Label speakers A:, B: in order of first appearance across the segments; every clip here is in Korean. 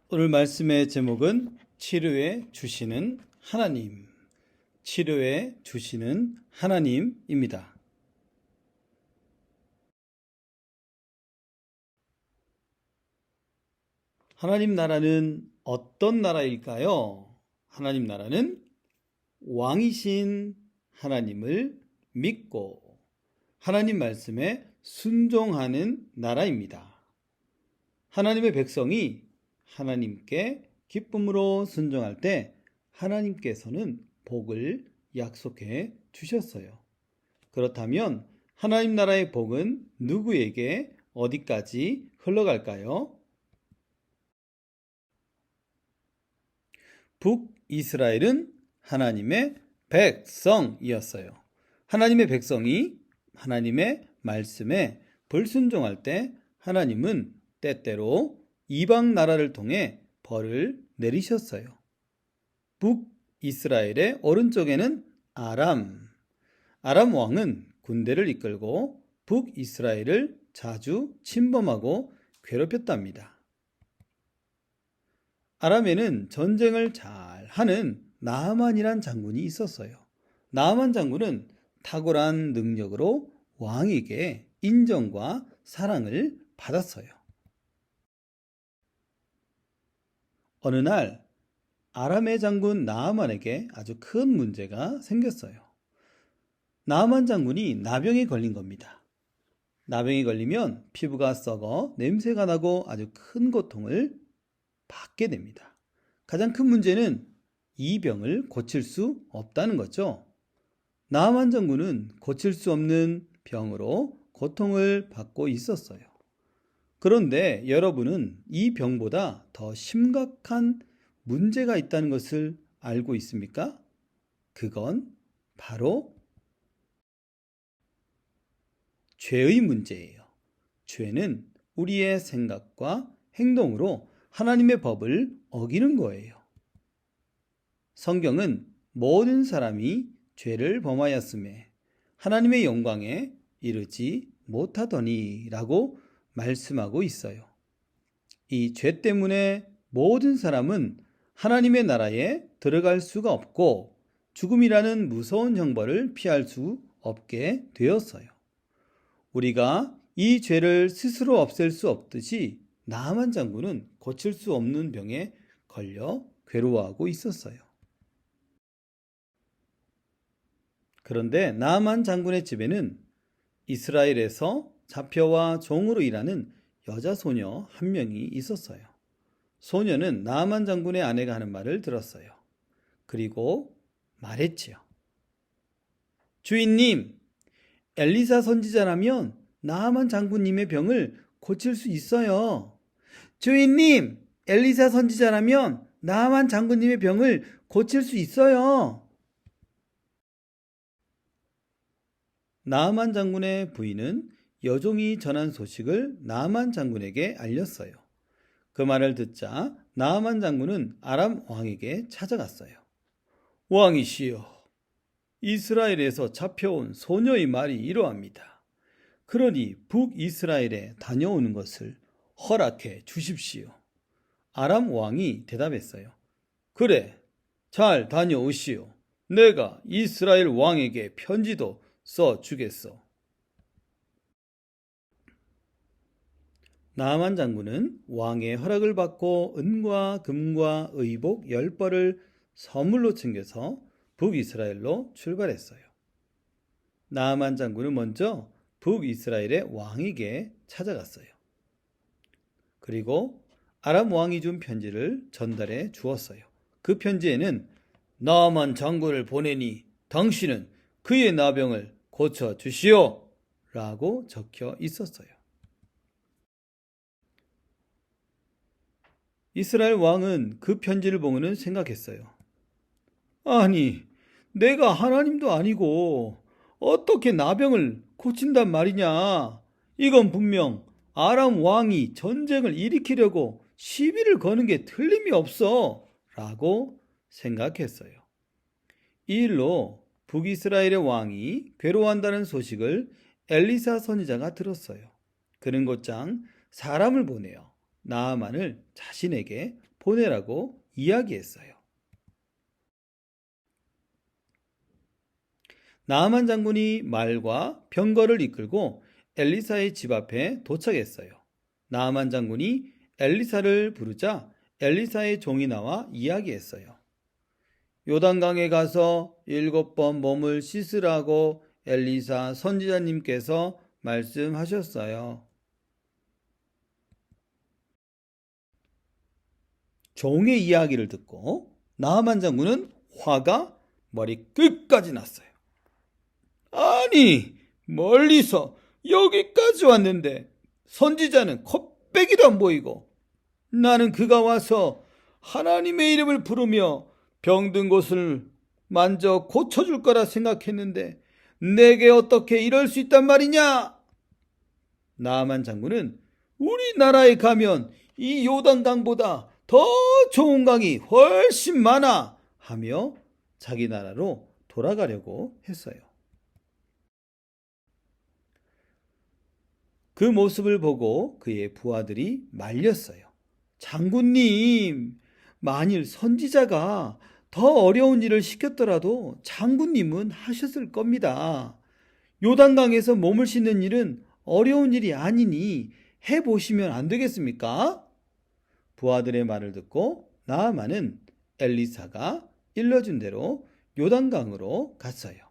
A: 오늘 말씀의 제목은 치료해 주시는 하나님, 치료해 주시는 하나님입니다. 하나님 나라는 어떤 나라일까요? 하나님 나라는 왕이신 하나님을 믿고 하나님 말씀에 순종하는 나라입니다. 하나님의 백성이 하나님께 기쁨으로 순종할 때 하나님께서는 복을 약속해 주셨어요. 그렇다면 하나님 나라의 복은 누구에게 어디까지 흘러갈까요? 북이스라엘은 하나님의 백성이었어요. 하나님의 백성이 하나님의 말씀에 불순종할 때 하나님은 때때로 이방 나라를 통해 벌을 내리셨어요. 북이스라엘의 오른쪽에는 아람 왕은 군대를 이끌고 북이스라엘을 자주 침범하고 괴롭혔답니다. 아람에는 전쟁을 잘 하는 나아만이란 장군이 있었어요. 나아만 장군은 탁월한 능력으로 왕에게 인정과 사랑을 받았어요. 어느 날 아람의 장군 나아만에게 아주 큰 문제가 생겼어요. 나아만 장군이 나병에 걸린 겁니다. 나병에 걸리면 피부가 썩어 냄새가 나고 아주 큰 고통을 받게 됩니다. 가장 큰 문제는 이 병을 고칠 수 없다는 거죠. 나아만 장군은 고칠 수 없는 병으로 고통을 받고 있었어요. 그런데 여러분은 이 병보다 더 심각한 문제가 있다는 것을 알고 있습니까? 그건 바로 죄의 문제예요. 죄는 우리의 생각과 행동으로 하나님의 법을 어기는 거예요. 성경은 모든 사람이 죄를 범하였음에 하나님의 영광에 이르지 못하더니 라고 말씀하고 있어요. 이 죄 때문에 모든 사람은 하나님의 나라에 들어갈 수가 없고 죽음이라는 무서운 형벌을 피할 수 없게 되었어요. 우리가 이 죄를 스스로 없앨 수 없듯이 나아만 장군은 고칠 수 없는 병에 걸려 괴로워하고 있었어요. 그런데 나아만 장군의 집에는 이스라엘에서 잡혀와 종으로 일하는 여자 소녀 한 명이 있었어요. 소녀는 나아만 장군의 아내가 하는 말을 들었어요. 그리고 말했지요. 주인님, 엘리사 선지자라면 나아만 장군님의 병을 고칠 수 있어요. 주인님, 엘리사 선지자라면 나아만 장군님의 병을 고칠 수 있어요. 나아만 장군의 부인은 여종이 전한 소식을 나아만 장군에게 알렸어요. 그 말을 듣자 나아만 장군은 아람 왕에게 찾아갔어요. 왕이시여, 이스라엘에서 잡혀온 소녀의 말이 이러합니다. 그러니 북이스라엘에 다녀오는 것을 허락해 주십시오. 아람 왕이 대답했어요. 그래, 잘 다녀오시오. 내가 이스라엘 왕에게 편지도 써주겠소. 나아만 장군은 왕의 허락을 받고 은과 금과 의복 10벌을 선물로 챙겨서 북이스라엘로 출발했어요. 나아만 장군은 먼저 북이스라엘의 왕에게 찾아갔어요. 그리고 아람 왕이 준 편지를 전달해 주었어요. 그 편지에는 나아만 장군을 보내니 당신은 그의 나병을 고쳐 주시오 라고 적혀 있었어요. 이스라엘 왕은 그 편지를 보고는 생각했어요. 아니, 내가 하나님도 아니고 어떻게 나병을 고친단 말이냐? 이건 분명 아람 왕이 전쟁을 일으키려고 시비를 거는 게 틀림이 없어 라고 생각했어요. 이 일로 북이스라엘의 왕이 괴로워한다는 소식을 엘리사 선지자가 들었어요. 그는 곧장 사람을 보내어 나아만을 자신에게 보내라고 이야기했어요. 나아만 장군이 말과 병거를 이끌고 엘리사의 집 앞에 도착했어요. 나아만 장군이 엘리사를 부르자 엘리사의 종이 나와 이야기했어요. 요단강에 가서 7번 몸을 씻으라고 엘리사 선지자님께서 말씀하셨어요. 종의 이야기를 듣고 나아만 장군은 화가 머리 끝까지 났어요. 아니, 멀리서 여기까지 왔는데 선지자는 콧배기도 안 보이고 나는 그가 와서 하나님의 이름을 부르며 병든 곳을 만져 고쳐줄 거라 생각했는데 내게 어떻게 이럴 수 있단 말이냐? 나아만 장군은 우리나라에 가면 이 요단강보다 더 좋은 강이 훨씬 많아 하며 자기 나라로 돌아가려고 했어요. 그 모습을 보고 그의 부하들이 말렸어요. 장군님, 만일 선지자가 더 어려운 일을 시켰더라도 장군님은 하셨을 겁니다. 요단강에서 몸을 씻는 일은 어려운 일이 아니니 해보시면 안 되겠습니까? 부하들의 말을 듣고 나아만은 엘리사가 일러준 대로 요단강으로 갔어요.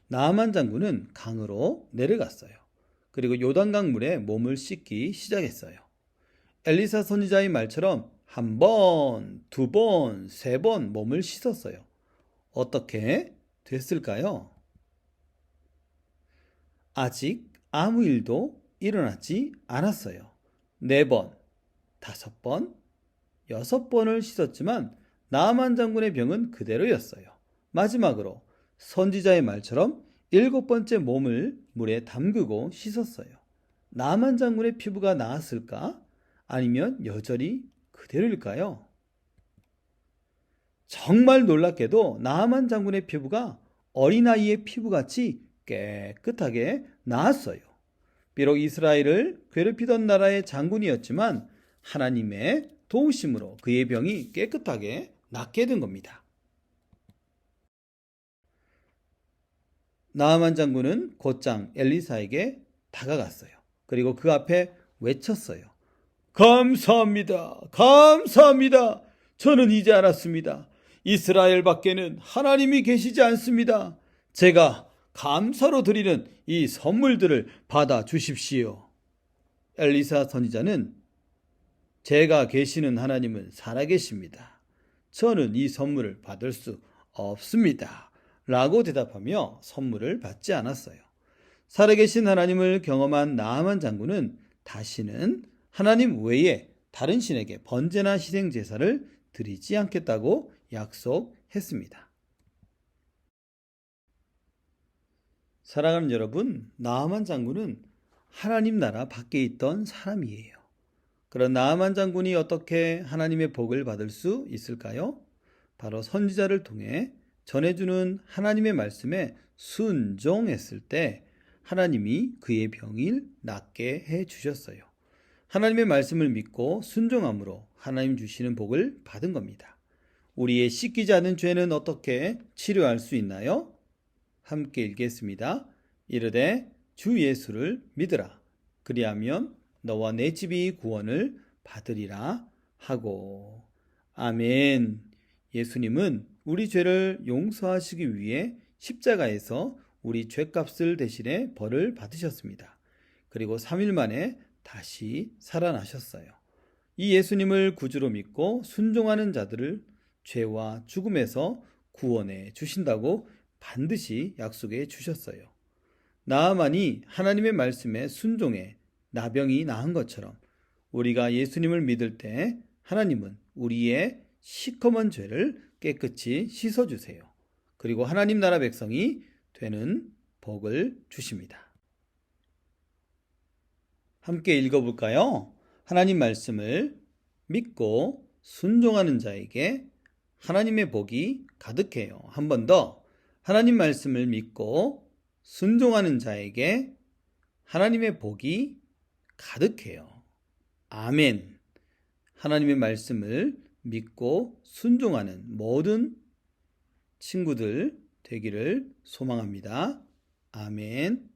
A: 나아만 장군은 강으로 내려갔어요. 그리고 요단강 물에 몸을 씻기 시작했어요. 엘리사 선지자의 말처럼 1번, 2번, 3번 몸을 씻었어요. 어떻게 됐을까요? 아직 아무 일도 일어나지 않았어요. 4번, 5번, 6번을 씻었지만 나아만 장군의 병은 그대로였어요. 마지막으로 선지자의 말처럼 7번째 몸을 물에 담그고 씻었어요. 나아만 장군의 피부가 나았을까? 아니면 여전히 그대로일까요? 정말 놀랍게도 나아만 장군의 피부가 어린아이의 피부같이 깨끗하게 나았어요. 비록 이스라엘을 괴롭히던 나라의 장군이었지만 하나님의 도우심으로 그의 병이 깨끗하게 낫게 된 겁니다. 나아만 장군은 곧장 엘리사에게 다가갔어요. 그리고 그 앞에 외쳤어요. 감사합니다. 감사합니다. 저는 이제 알았습니다. 이스라엘 밖에는 하나님이 계시지 않습니다. 제가 감사로 드리는 이 선물들을 받아 주십시오. 엘리사 선지자는 제가 계시는 하나님은 살아계십니다. 저는 이 선물을 받을 수 없습니다. 라고 대답하며 선물을 받지 않았어요. 살아계신 하나님을 경험한 나아만 장군은 다시는 하나님 외에 다른 신에게 번제나 희생 제사를 드리지 않겠다고 약속했습니다. 사랑하는 여러분, 나아만 장군은 하나님 나라 밖에 있던 사람이에요. 그런 나아만 장군이 어떻게 하나님의 복을 받을 수 있을까요? 바로 선지자를 통해 전해주는 하나님의 말씀에 순종했을 때 하나님이 그의 병을 낫게 해주셨어요. 하나님의 말씀을 믿고 순종함으로 하나님 주시는 복을 받은 겁니다. 우리의 씻기지 않은 죄는 어떻게 치료할 수 있나요? 함께 읽겠습니다. 이르되 주 예수를 믿으라. 그리하면 너와 내 집이 구원을 받으리라 하고. 아멘. 예수님은 우리 죄를 용서하시기 위해 십자가에서 우리 죄값을 대신해 벌을 받으셨습니다. 그리고 3일 만에 다시 살아나셨어요. 이 예수님을 구주로 믿고 순종하는 자들을 죄와 죽음에서 구원해 주신다고 반드시 약속해 주셨어요. 나아만이 하나님의 말씀에 순종해 나병이 나은 것처럼 우리가 예수님을 믿을 때 하나님은 우리의 시커먼 죄를 깨끗이 씻어주세요. 그리고 하나님 나라 백성이 되는 복을 주십니다. 함께 읽어볼까요? 하나님 말씀을 믿고 순종하는 자에게 하나님의 복이 가득해요. 한 번 더. 하나님 말씀을 믿고 순종하는 자에게 하나님의 복이 가득해요. 아멘. 하나님의 말씀을 믿고 순종하는 모든 친구들 되기를 소망합니다. 아멘.